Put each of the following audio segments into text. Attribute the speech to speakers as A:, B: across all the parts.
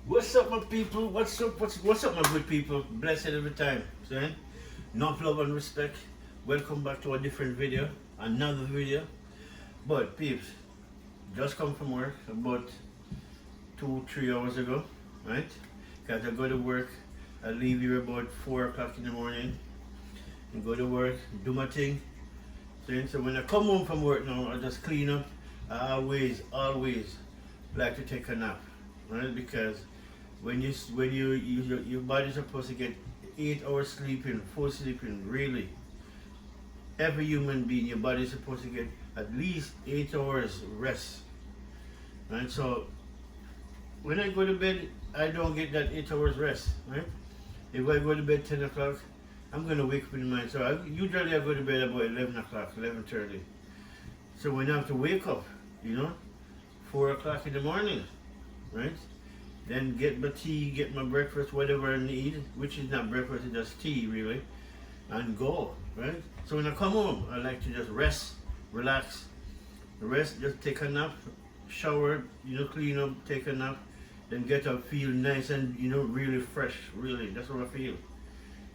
A: What's up, my people? What's up, my good people? Blessed every time. See? Enough love and respect. Welcome back to a different video, another video. But peeps, just come from work about 2-3 hours ago, right? Cause I go to work. I leave here about 4 o'clock in the morning and go to work, do my thing. So when I come home from work now, I just clean up. I always like to take a nap, right? Because when your body's supposed to get 8 hours sleeping, full sleeping, really. Every human being, your body's supposed to get at least 8 hours rest. Right? So when I go to bed, I don't get that 8 hours rest, right? If I go to bed 10 o'clock, I'm gonna wake up in the night. So usually I go to bed about 11 o'clock, 11:30. So when I have to wake up, 4 o'clock in the morning, right? Then get my tea, get my breakfast, whatever I need, which is not breakfast, it's just tea really, and go, right? So when I come home, I like to just rest, relax, just take a nap, shower, clean up, take a nap, then get up, feel nice and, really fresh, really, that's what I feel.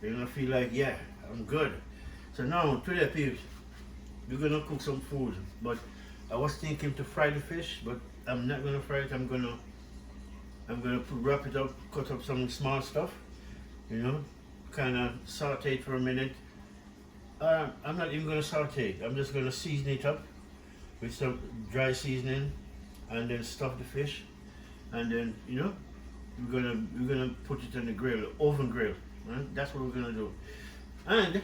A: I feel like, yeah, I'm good. So now, today, peeps, we're gonna cook some food, but I was thinking to fry the fish, but I'm not gonna fry it. I'm gonna wrap it up, cut up some small stuff, kind of saute it for a minute. I'm not even gonna saute it. I'm just gonna season it up with some dry seasoning, and then stuff the fish, and then we're gonna put it on the grill, oven grill. Right? That's what we're gonna do. And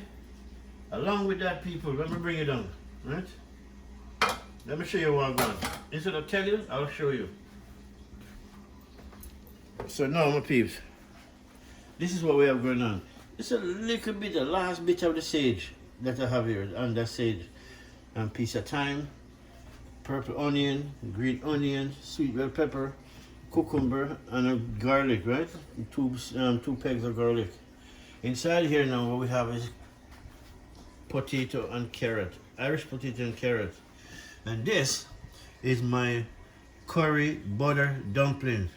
A: along with that, people, let me bring it on. Right? Let me show you what I'm going. Instead of tell you, I'll show you. So now, my peeps, this is what we have going on. It's a little bit, the last bit of the sage that I have here, and that sage, and piece of thyme, purple onion, green onion, sweet bell pepper, cucumber, and a garlic, right? Two pegs of garlic. Inside here now, what we have is potato and carrot, Irish potato and carrot, and this is my curry butter dumpling.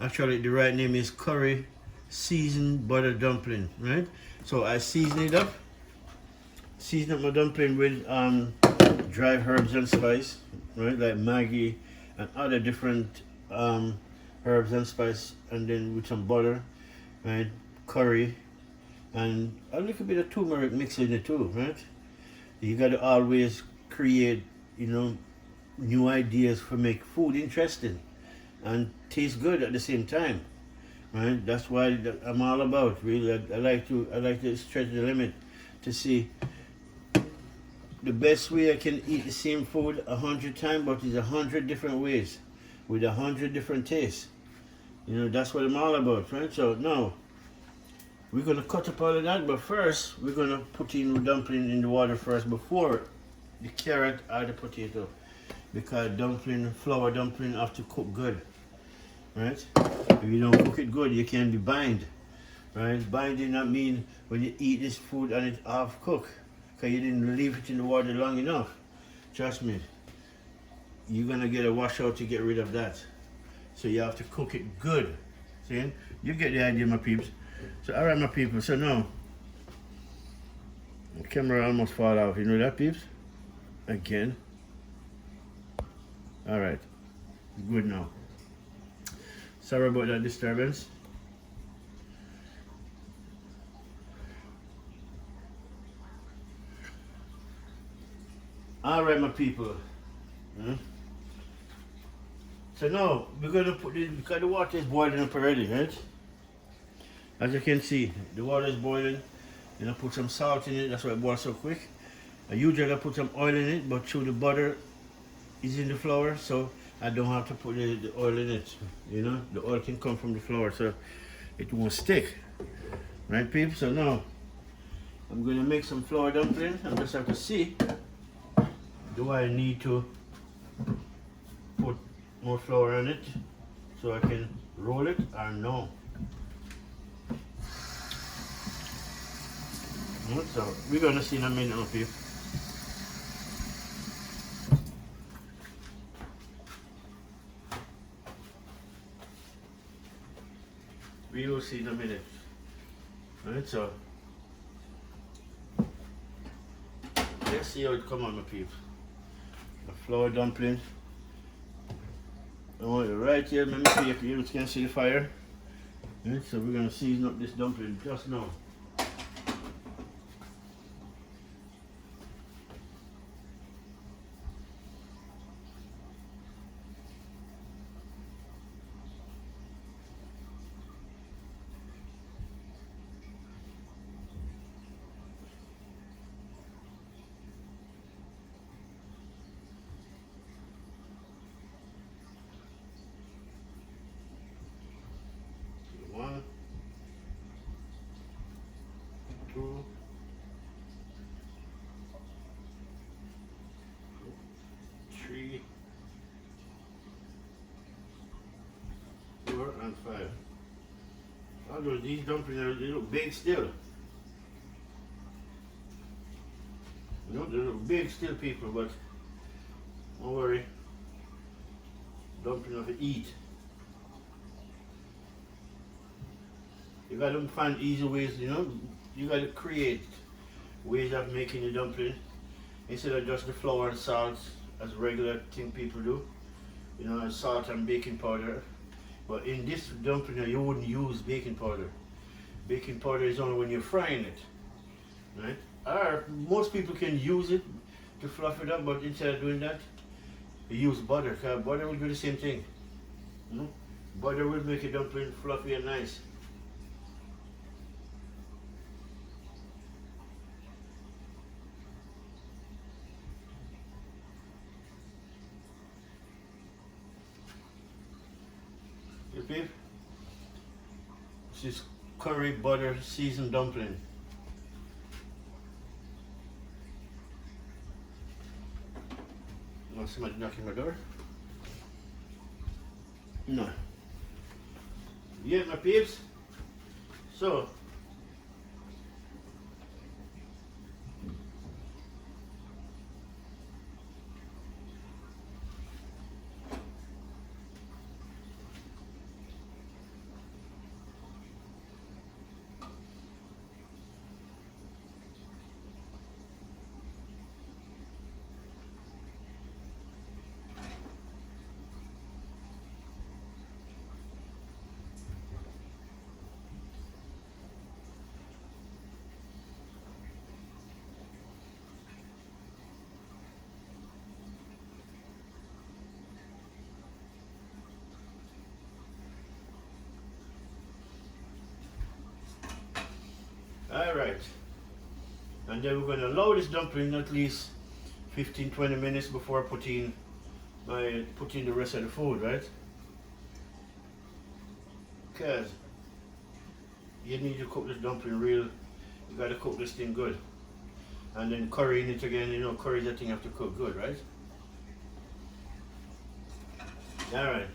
A: Actually, the right name is curry seasoned butter dumpling, right? So I season up my dumpling with dry herbs and spice, right? Like Maggi and other different herbs and spice, and then with some butter, right? Curry, and a little bit of turmeric mixed in it too, right? You got to always create, new ideas for make food interesting and taste good at the same time, right? That's why I'm all about. Really, I like to stretch the limit to see the best way I can eat the same food 100 times, but it's 100 different ways with 100 different tastes. That's what I'm all about, right? So now we're gonna cut up all of that, but first we're gonna put in the dumpling in the water first before the carrot or the potato, because flour dumpling have to cook good, right? If you don't cook it good, you can be bind, right? Binding that mean when you eat this food and it's half cooked, because you didn't leave it in the water long enough. Trust me, you're gonna get a washout to get rid of that. So you have to cook it good. See? You get the idea, my peeps. So alright, my people, so now the camera almost fall off, you know that, peeps? Again. Alright, good now. Sorry about that disturbance. Alright, my people. So now we're gonna put this, because the water is boiling up already, right? As you can see, the water is boiling. Then I put some salt in it, that's why it boils so quick. I usually put some oil in it, but through the butter is in the flour, so I don't have to put the oil in it. The oil can come from the flour, so it won't stick. Right, people? So now I'm gonna make some flour dumplings. I just have to see, do I need to put more flour on it so I can roll it or no? So we're gonna see in a minute, people. We will see in a minute. Alright, so let's see how it come on, my peeps. The flour dumpling. I want it right here, let me see if you can see the fire. Alright, so we're gonna season up this dumpling just now. One, two, three, 4, and 5. Although these dumplings, they look big still. You know, they look big still, people, but don't worry. Dumpling have to eat. You gotta find easy ways, you know, you gotta create ways of making the dumpling instead of just the flour and salt as regular thing people do, you know, salt and baking powder. But in this dumpling you wouldn't use baking powder. Baking powder is only when you're frying it, right? Or most people can use it to fluff it up, but instead of doing that, you use butter, because butter will do the same thing. You know? Butter will make a dumpling fluffy and nice. You see? This is curry butter seasoned dumpling. Want somebody knocking my door? No. Yeah, my peeps. So, alright. And then we're going to allow this dumpling at least 15-20 minutes before putting the rest of the food, right? Because you need to cook this dumpling real, you got to cook this thing good. And then currying it again, you know, curry that thing have to cook good, right? Alright.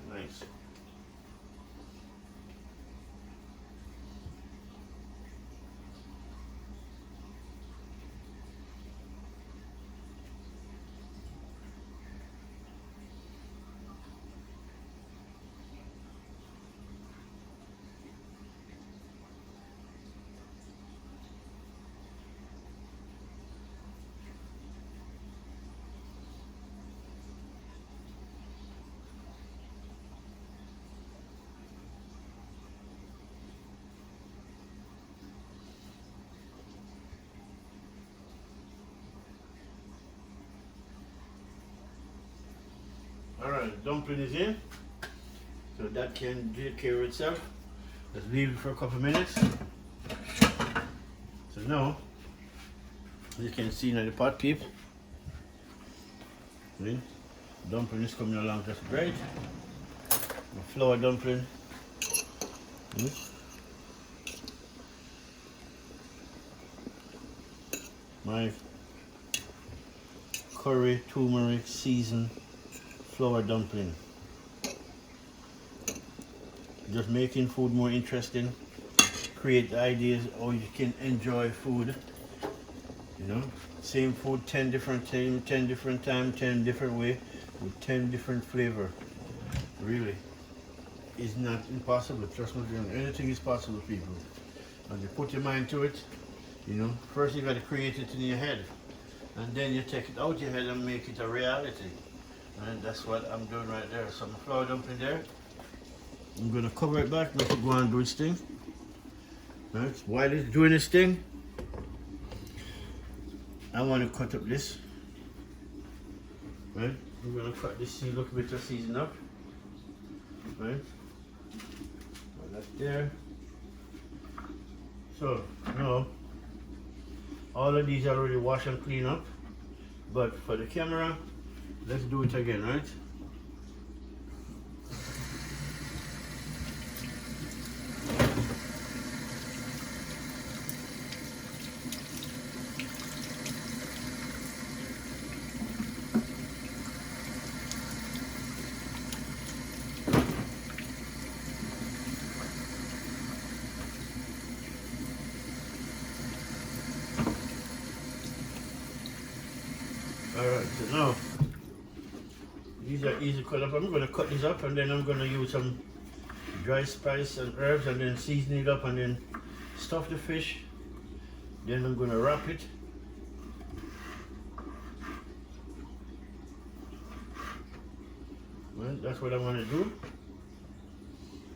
A: Nice. Alright, dumpling is in, so that can take care of itself. Let's leave it for a couple of minutes. So now, you can see in the pot, peep. See? Dumpling is coming along just great. The flour dumpling. my curry turmeric seasoned flour dumpling. Just making food more interesting, create ideas how you can enjoy food. You know, same food 10 different times, 10 different time, 10 different way, with 10 different flavor. Really, it's not impossible. Trust me, anything is possible, people. And you put your mind to it. You know, first you got to create it in your head, and then you take it out your head and make it a reality. And that's what I'm doing right there. Some flour dumpling there. I'm gonna cover it back, let it go and do its thing. Right? While it's doing its thing, I want to cut up this. Right? I'm gonna cut this a little bit of season up. Right? And that's there. So now all of these are already washed and clean up. But for the camera, let's do it again, right? Alright, so now these are easy cut up. I'm going to cut these up and then I'm going to use some dry spice and herbs and then season it up and then stuff the fish. Then I'm going to wrap it. Well, that's what I want to do.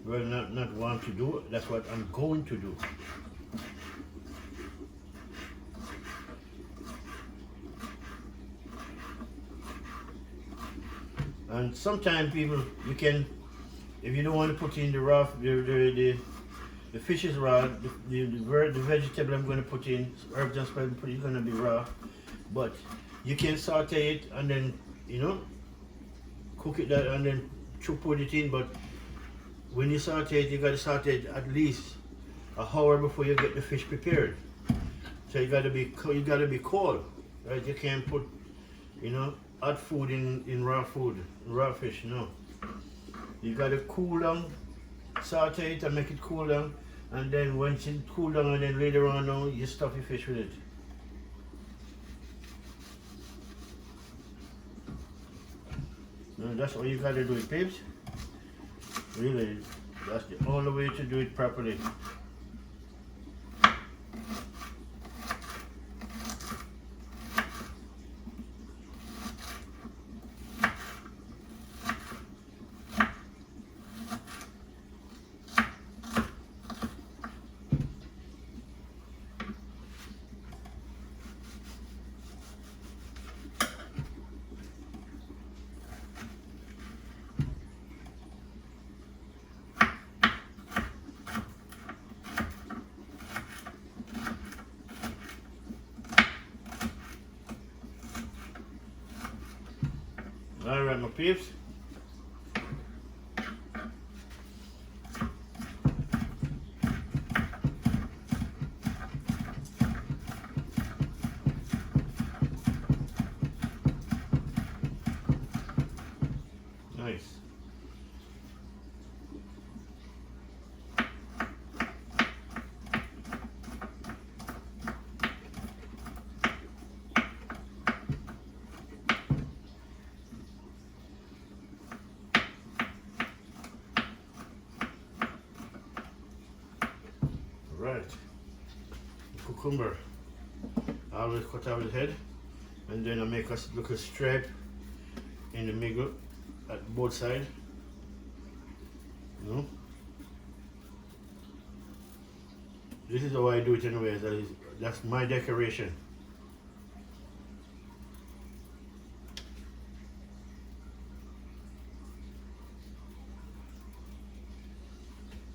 A: Well, not want to do, that's what I'm going to do. And sometimes people, you can, if you don't want to put in the raw, the fish is raw, the vegetable I'm going to put in, herbs and spices, it's going to be raw. But you can saute it and then, you know, cook it that and then put it in. But when you saute it, you got to saute it at least an hour before you get the fish prepared. So you got to be cold, right? You can't put, you know, hot food in raw food, raw fish, no. You gotta cool down, saute it and make it cool down, and then once it cool down and then later on now, you stuff your fish with it. Now, that's all you gotta do it, babes. Really, that's the only way to do it properly. Alright, my peeps. Nice. Right, cucumber. I always cut out the head and then I make a little stripe in the middle at both sides. You know? This is how I do it anyway. That's my decoration.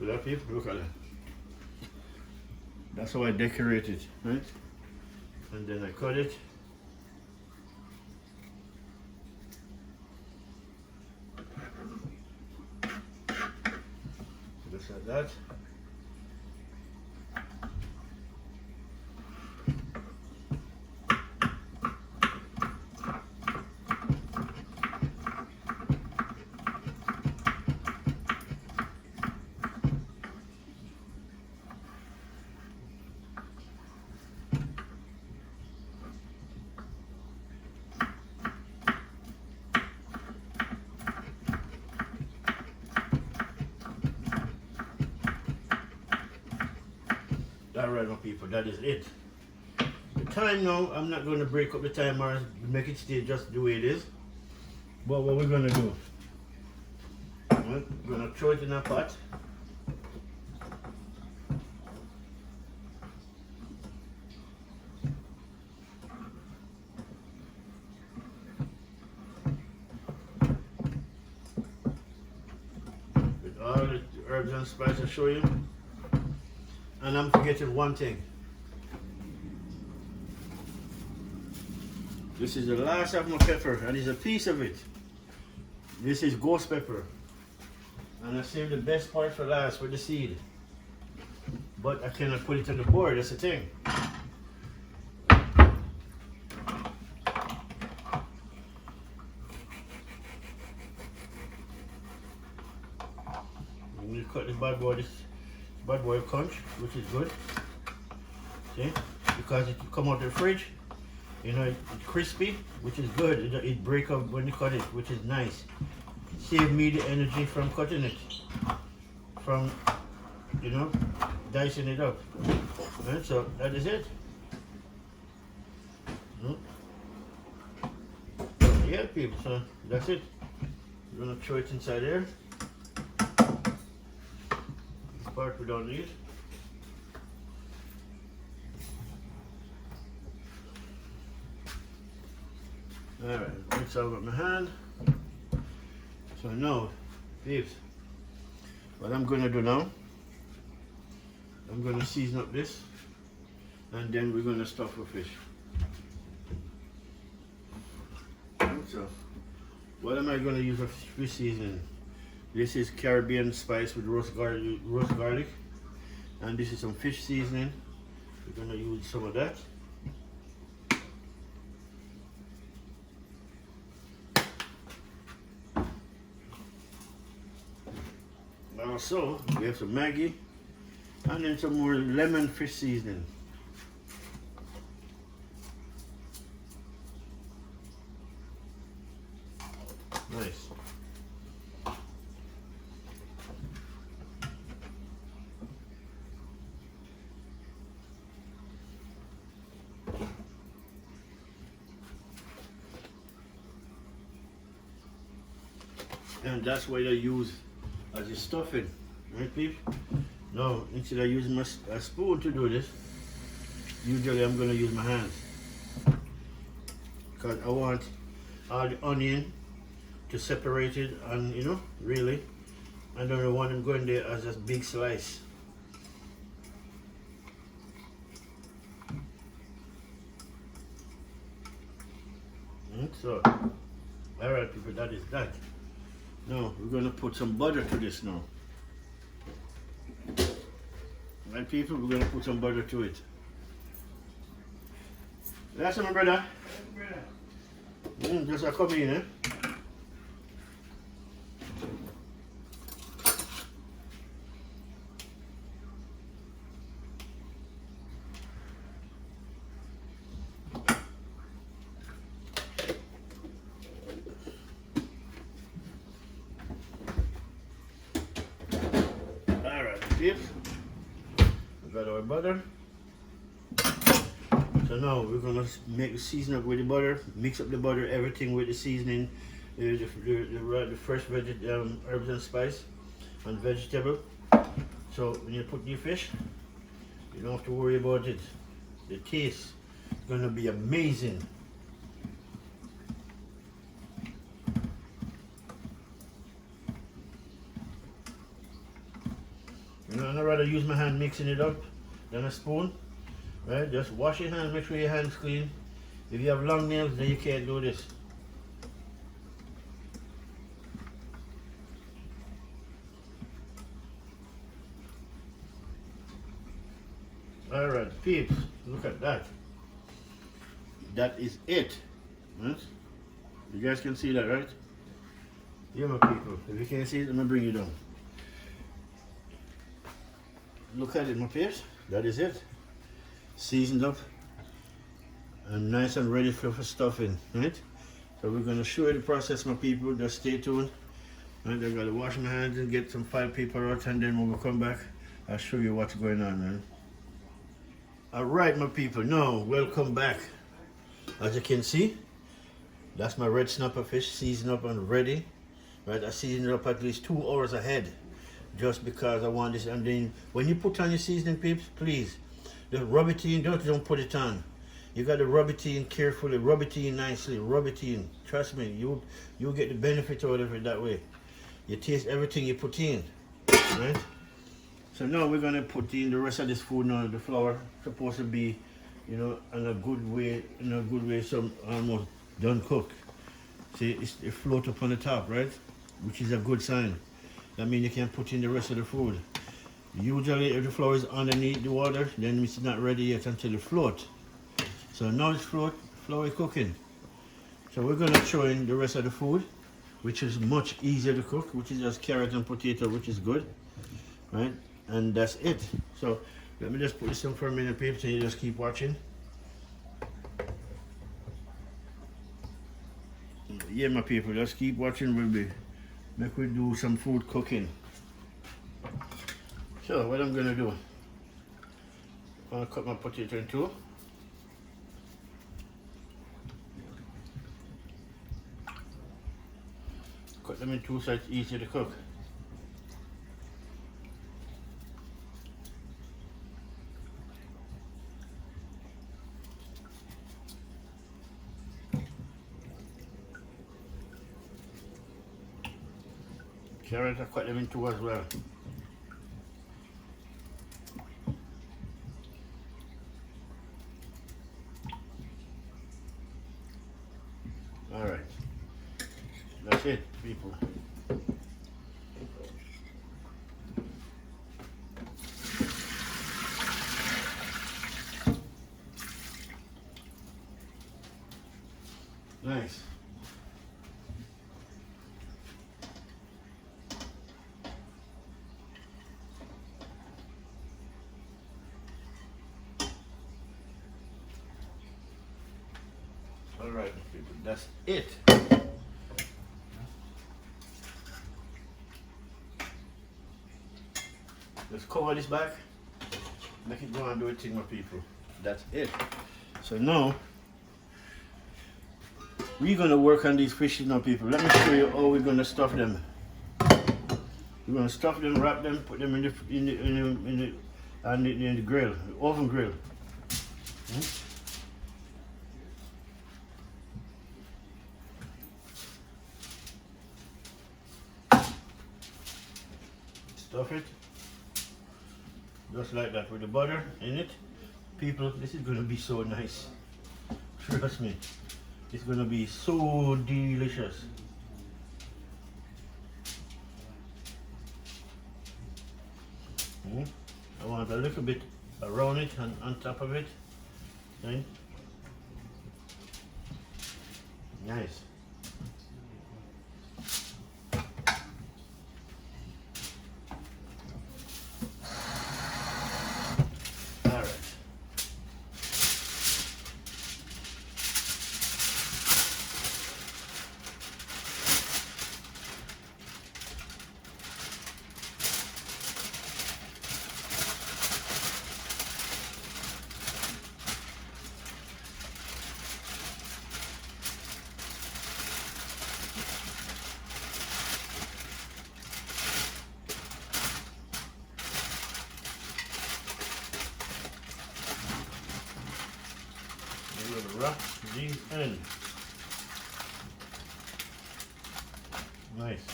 A: So that people, look at that. That's how I decorate it, right? And then I cut it. Just like that. Alright, my people, that is it. The time now, I'm not going to break up the time or make it stay just the way it is. But what we're going to do, we're going to throw it in a pot. With all the herbs and spices I show you. And I'm forgetting one thing. This is the last of my pepper, and it's a piece of it. This is ghost pepper. And I saved the best part for last, for the seed. But I cannot put it on the board, that's the thing. I'm going to cut this bad boy crunch, which is good. See? Because it come out of the fridge. You know, it's crispy, which is good. It break up when you cut it, which is nice. Save me the energy from cutting it, from, you know, dicing it up. Right, so that is it. Yeah, people, so that's it. We're gonna throw it inside there. This part we don't need. Alright, mix out with my hand. So now, peeps, what I'm going to do now, I'm going to season up this, and then we're going to stuff our fish. So, what am I going to use for fish seasoning? This is Caribbean spice with roast garlic, and this is some fish seasoning. We're going to use some of that. Also, we have some Maggi and then some more lemon fish seasoning. Nice. And that's what I use as a stuffing, right, people? Now, instead of using a spoon to do this, usually I'm going to use my hands, because I want all the onion to separate it, and you know, really, I don't want them going there as a big slice. So, alright, people, that is that. Now we're going to put some butter to this now. Right, people, we're going to put some butter to it. That's my brother. Just a come in, eh? We got our butter. So now we're gonna make the season up with the butter, mix up the butter, everything with the seasoning, the fresh herbs and spice and vegetable. So when you put your fish, you don't have to worry about it. The taste is gonna be amazing. You know, I'd rather use my hand mixing it up than a spoon. Right? Just wash your hands, make sure your hands clean. If you have long nails, then you can't do this. Alright, peeps, look at that. That is it. Right? You guys can see that, right? Yeah, my people. If you can't see it, I'm gonna bring you down. Look at it, my peeps. That is it. Seasoned up and nice and ready for stuffing, right? So we're gonna show you the process, my people. Just stay tuned. Right, I gotta wash my hands and get some file paper out, and then when we come back, I'll show you what's going on, man. Alright my people, now welcome back. As you can see, that's my red snapper fish seasoned up and ready. Right, I seasoned it up at least 2 hours ahead, just because I want this. And then when you put on your seasoning, peeps, please just rub it in. Don't put it on. You got to rub it in carefully, rub it in nicely, rub it in. Trust me, you'll get the benefit out of it that way. You taste everything you put in, right? So now we're gonna put in the rest of this food. Now the flour supposed to be, you know, in a good way, some almost done cooked. See, it float up on the top, right? Which is a good sign. That means you can put in the rest of the food. Usually if the flour is underneath the water, then it's not ready yet until it float. So now it's flour is cooking. So we're gonna throw in the rest of the food, which is much easier to cook, which is just carrot and potato, which is good, right? And that's it. So let me just put this in for a minute, peeps, and you just keep watching. Yeah, my people, just keep watching. We do some food cooking. So what I'm gonna do, I'm gonna cut my potato in two. Cut them in two so it's easier to cook. Carrot, I cut them in two as well. Alright, that's it, people. Nice. All right, people, that's it. Let's cover this back. Make it go and do a thing, my people. That's it. So now we're gonna work on these fishes now, people. Let me show you how we're gonna stuff them. We're gonna stuff them, wrap them, put them in the grill, the oven grill. Stuff it just like that with the butter in it. People, this is gonna be so nice. Trust me, it's gonna be so delicious. I want a little bit around it and on top of it. Okay? Nice. Wrap these in. Nice.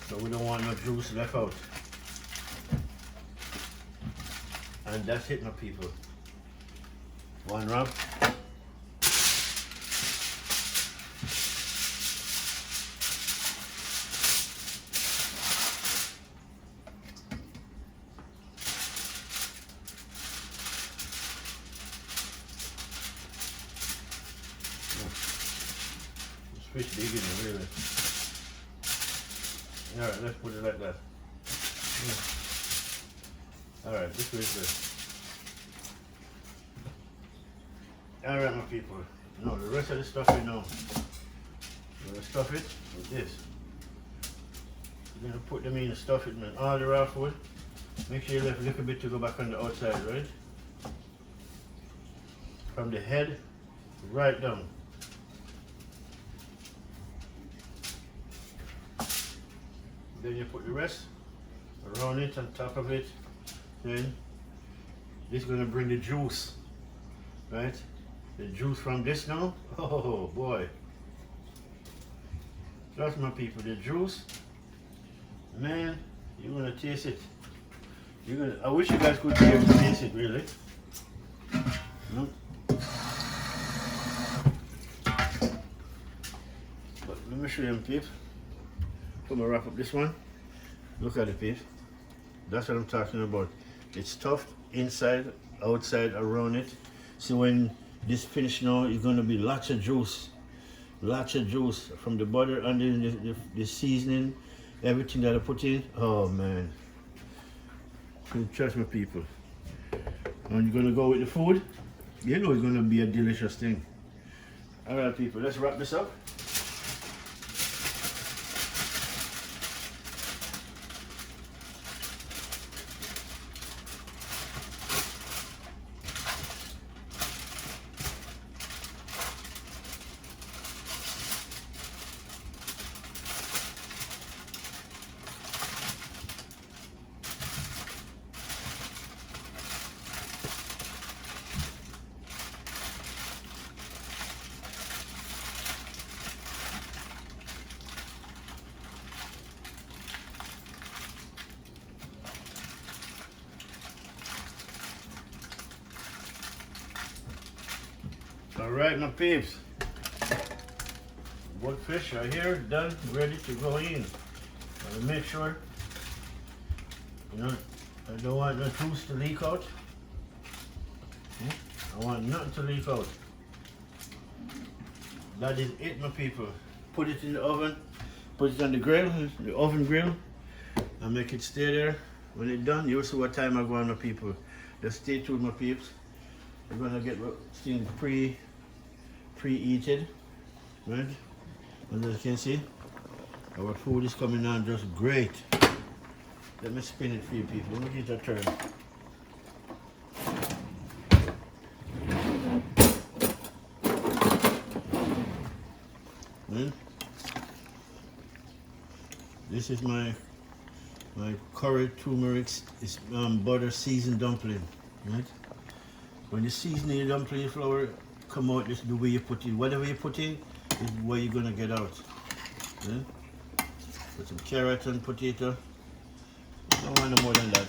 A: So we don't want no juice left out. And that's it, my people. One wrap. Fish big in it, really. Alright, let's put it like that. Alright, this way is good. Alright, my people. No, the rest of the stuff you know. We're gonna stuff it with this. We're gonna put them in and stuff it, man. All the raw food. Make sure you left a little bit to go back on the outside, right? From the head right down. Then you put the rest around it, on top of it. Then this is going to bring the juice, right? The juice from this now. Oh boy. Trust my people, the juice, man, you're going to taste it. I wish you guys could be able to taste it, really. No? But let me show you, peeps. I'm gonna wrap up this one. Look at it, peeps. That's what I'm talking about. It's stuffed inside, outside, around it. So when this finished now, it's gonna be lots of juice. Lots of juice from the butter and the seasoning, everything that I put in. Oh man. Trust me, people. And you're gonna go with the food, you know it's gonna be a delicious thing. Alright, people, let's wrap this up. Alright, my peeps. Good fish are here, done, ready to go in. I'll make sure, you know, I don't want the juice to leak out. I want nothing to leak out. That is it, my people. Put it in the oven, put it on the grill, the oven grill, and make it stay there. When it's done, you'll see what time I go on, my people. Just stay tuned, my peeps. We're gonna get things preheated, right? As you can see, our food is coming on just great. Let me spin it for you, people. Let me get a turn. This is my curry turmeric butter seasoned dumpling, right? When you season your dumpling flour come out, this is the way you put it. Whatever you put in is what you're gonna get out. Yeah? Put some carrot and potato. Don't want no more than that.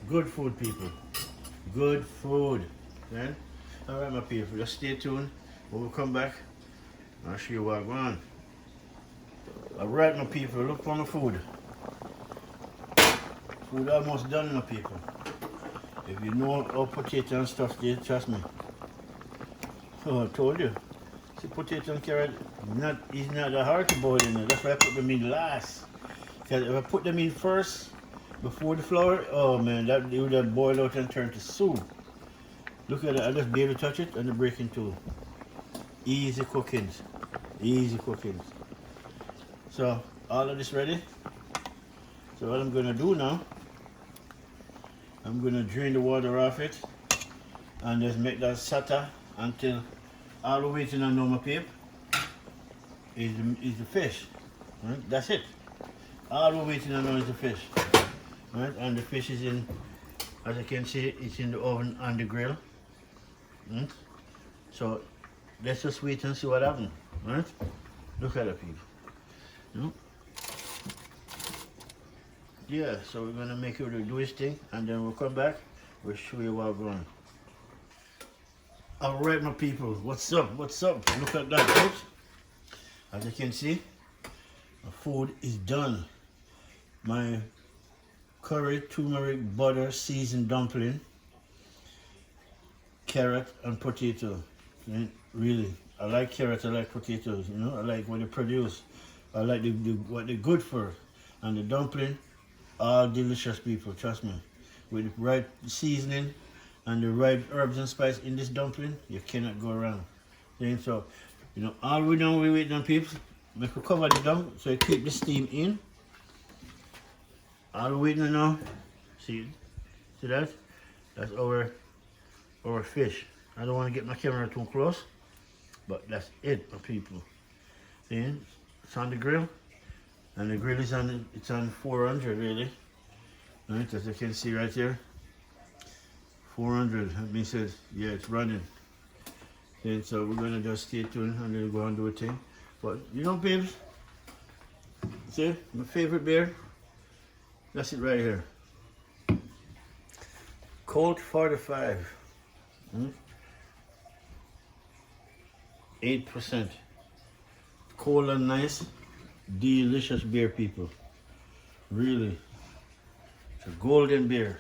A: Good food, people. Good food. Yeah? Alright, my people, just stay tuned. When we come back, I'll show you what I'm on. Alright, my people, look for my food. Food almost done, my people. If you know how potato and stuff there, trust me. Oh, I told you. See, potato and carrot is not that hard to boil in there. That's why I put them in last. Because if I put them in first, before the flour, oh man, that it would have boiled out and turned to soup. Look at that, I just barely touch it and the breaking tool. Easy cookings. Easy cookings. So, all of this ready. So what I'm going to do now, I'm going to drain the water off it and just make that sata until all the way to the normal paper is the fish. Right? That's it. All the way to the normal is the fish. Right? And the fish is in, as you can see, it's in the oven and the grill. Right? So let's just wait and see what happens. Right? Look at it, people. No? Yeah, so we're gonna make it do its thing and then we'll come back, we'll show you what we're on. Alright, my people, what's up? What's up? Look at that, folks. As you can see, my food is done. My curry, turmeric, butter, seasoned dumpling, carrot and potato. Right? Really, I like carrot, I like potatoes, you know, I like what they produce. I like what they're good for. And the dumpling, all delicious, people, trust me. With the right seasoning and the right herbs and spice in this dumpling, you cannot go wrong. So, you know, all we done, we waiting on people. Make we cover the dump so you keep the steam in. All we waiting on now See that? That's our fish. I don't want to get my camera too close, but that's it, my people. See, it's on the grill, and the grill is on. It's on 400 really. Right, as you can see right here. 400. That means yeah, it's running. And so we're gonna just stay tuned and then go and do a thing. But you know, babes, see my favorite beer. That's it right here. Colt 45. 8%. Cold and nice, delicious beer, people. Really, it's a golden beer.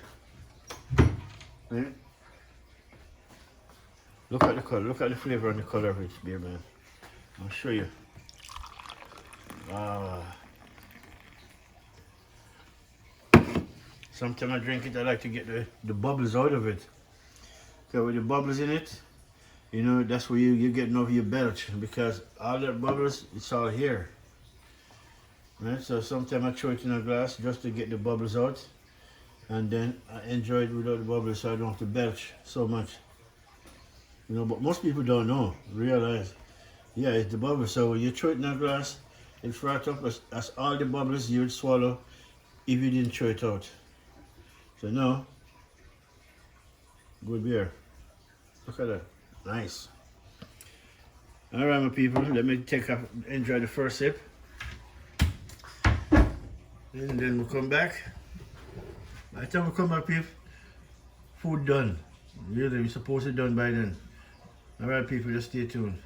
A: Right? Look at the color. Look at the flavor and the color of this beer, man. I'll show you. Sometimes I drink it, I like to get the bubbles out of it. Because with the bubbles in it, you know, that's where you're getting over your belch. Because all that bubbles, it's all here. Right? So sometimes I throw it in a glass just to get the bubbles out. And then I enjoy it without the bubbles so I don't have to belch so much. You know, but most people don't know, realize, yeah, it's the bubbles. So when you throw it in a glass, it's right up, that's all the bubbles you would swallow if you didn't throw it out. So no, good beer. Look at that, nice. All right, my people, let me enjoy the first sip. And then we'll come back. By the time we come back, people, food done. Really, we're supposed to be done by then. All right, people, just stay tuned.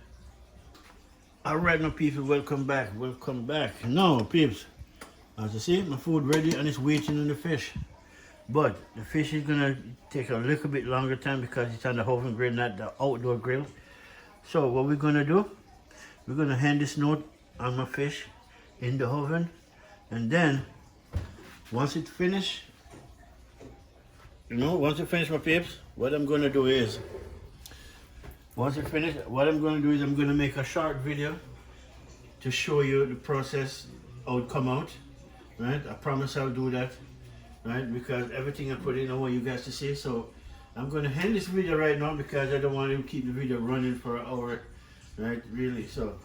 A: All right, my people, welcome back. Welcome back. Now, peeps, as you see, my food ready and it's waiting on the fish. But the fish is gonna take a little bit longer time because it's on the oven grill, not the outdoor grill. So what we're gonna do, we're gonna hand this note on my fish in the oven, and then once it's finished, once it finish, my peeps, what I'm gonna do is, I'm gonna make a short video to show you the process, how it come out, right? I promise I'll do that, right? Because everything I put in, I want you guys to see. So I'm gonna end this video right now because I don't want to keep the video running for an hour, right? Really. So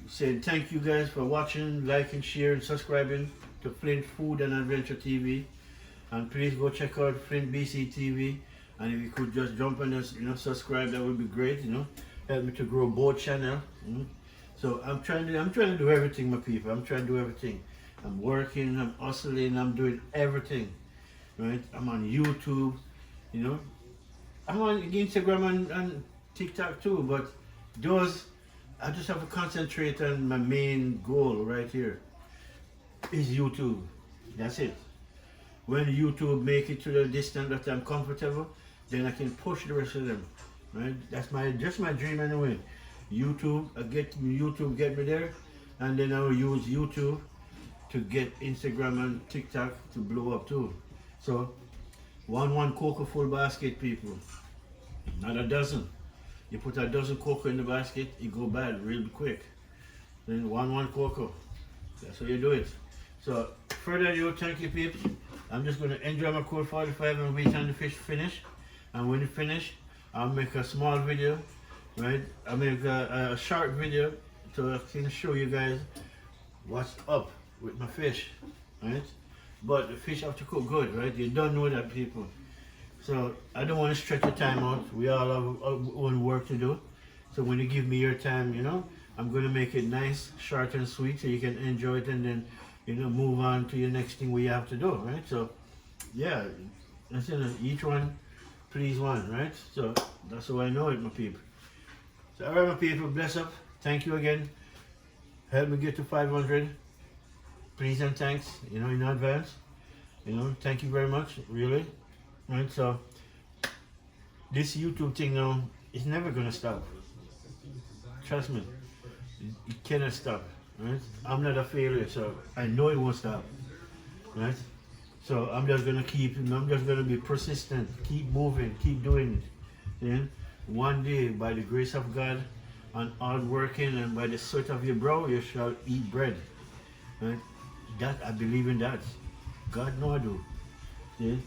A: saying thank you guys for watching, liking, sharing, subscribing to Flint Food and Adventure TV. And please go check out Flint BC TV. And if you could just jump on this, subscribe, that would be great. Help me to grow both channel. So I'm trying to do everything, my people. I'm trying to do everything. I'm working, I'm hustling, I'm doing everything. Right? I'm on YouTube. I'm on Instagram and TikTok too. But those, I just have to concentrate on my main goal right here. Is YouTube. That's it. When YouTube make it to the distance that I'm comfortable, then I can push the rest of them, right? That's just my dream anyway. YouTube get me there, and then I will use YouTube to get Instagram and TikTok to blow up too. So, one cocoa full basket, people, not a dozen. You put a dozen cocoa in the basket, it go bad real quick. Then one cocoa. That's how you do it. So, further ado, thank you, peeps. I'm just going to enjoy my Colt 45 and wait on the fish to finish. And when it finish, I'll make a small video, right? I'll make a short video so I can show you guys what's up with my fish, right? But the fish have to cook good, right? You don't know that, people. So I don't want to stretch the time out. We all have our own work to do. So when you give me your time, I'm going to make it nice, short and sweet so you can enjoy it and then move on to your next thing we have to do, right? So, yeah, each one please one, right? So that's how I know it, my people. So, all right, my people, bless up. Thank you again. Help me get to 500. Please and thanks, in advance. Thank you very much, really. Right? So, this YouTube thing now is never gonna stop. Trust me, it cannot stop. Right? I'm not a failure, so I know it won't stop. Right? So I'm just gonna be persistent, keep moving, keep doing it. Yeah? One day, by the grace of God, and hard working, and by the sweat of your brow, you shall eat bread. Right? That I believe in that. God know I do. See?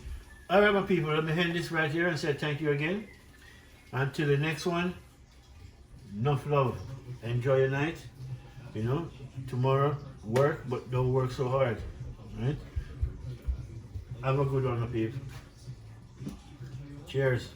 A: All right, my people, let me end this right here and say thank you again. Until the next one, enough love. Enjoy your night. You know, tomorrow work, but don't work so hard. Right? Have a good one, my people. Cheers.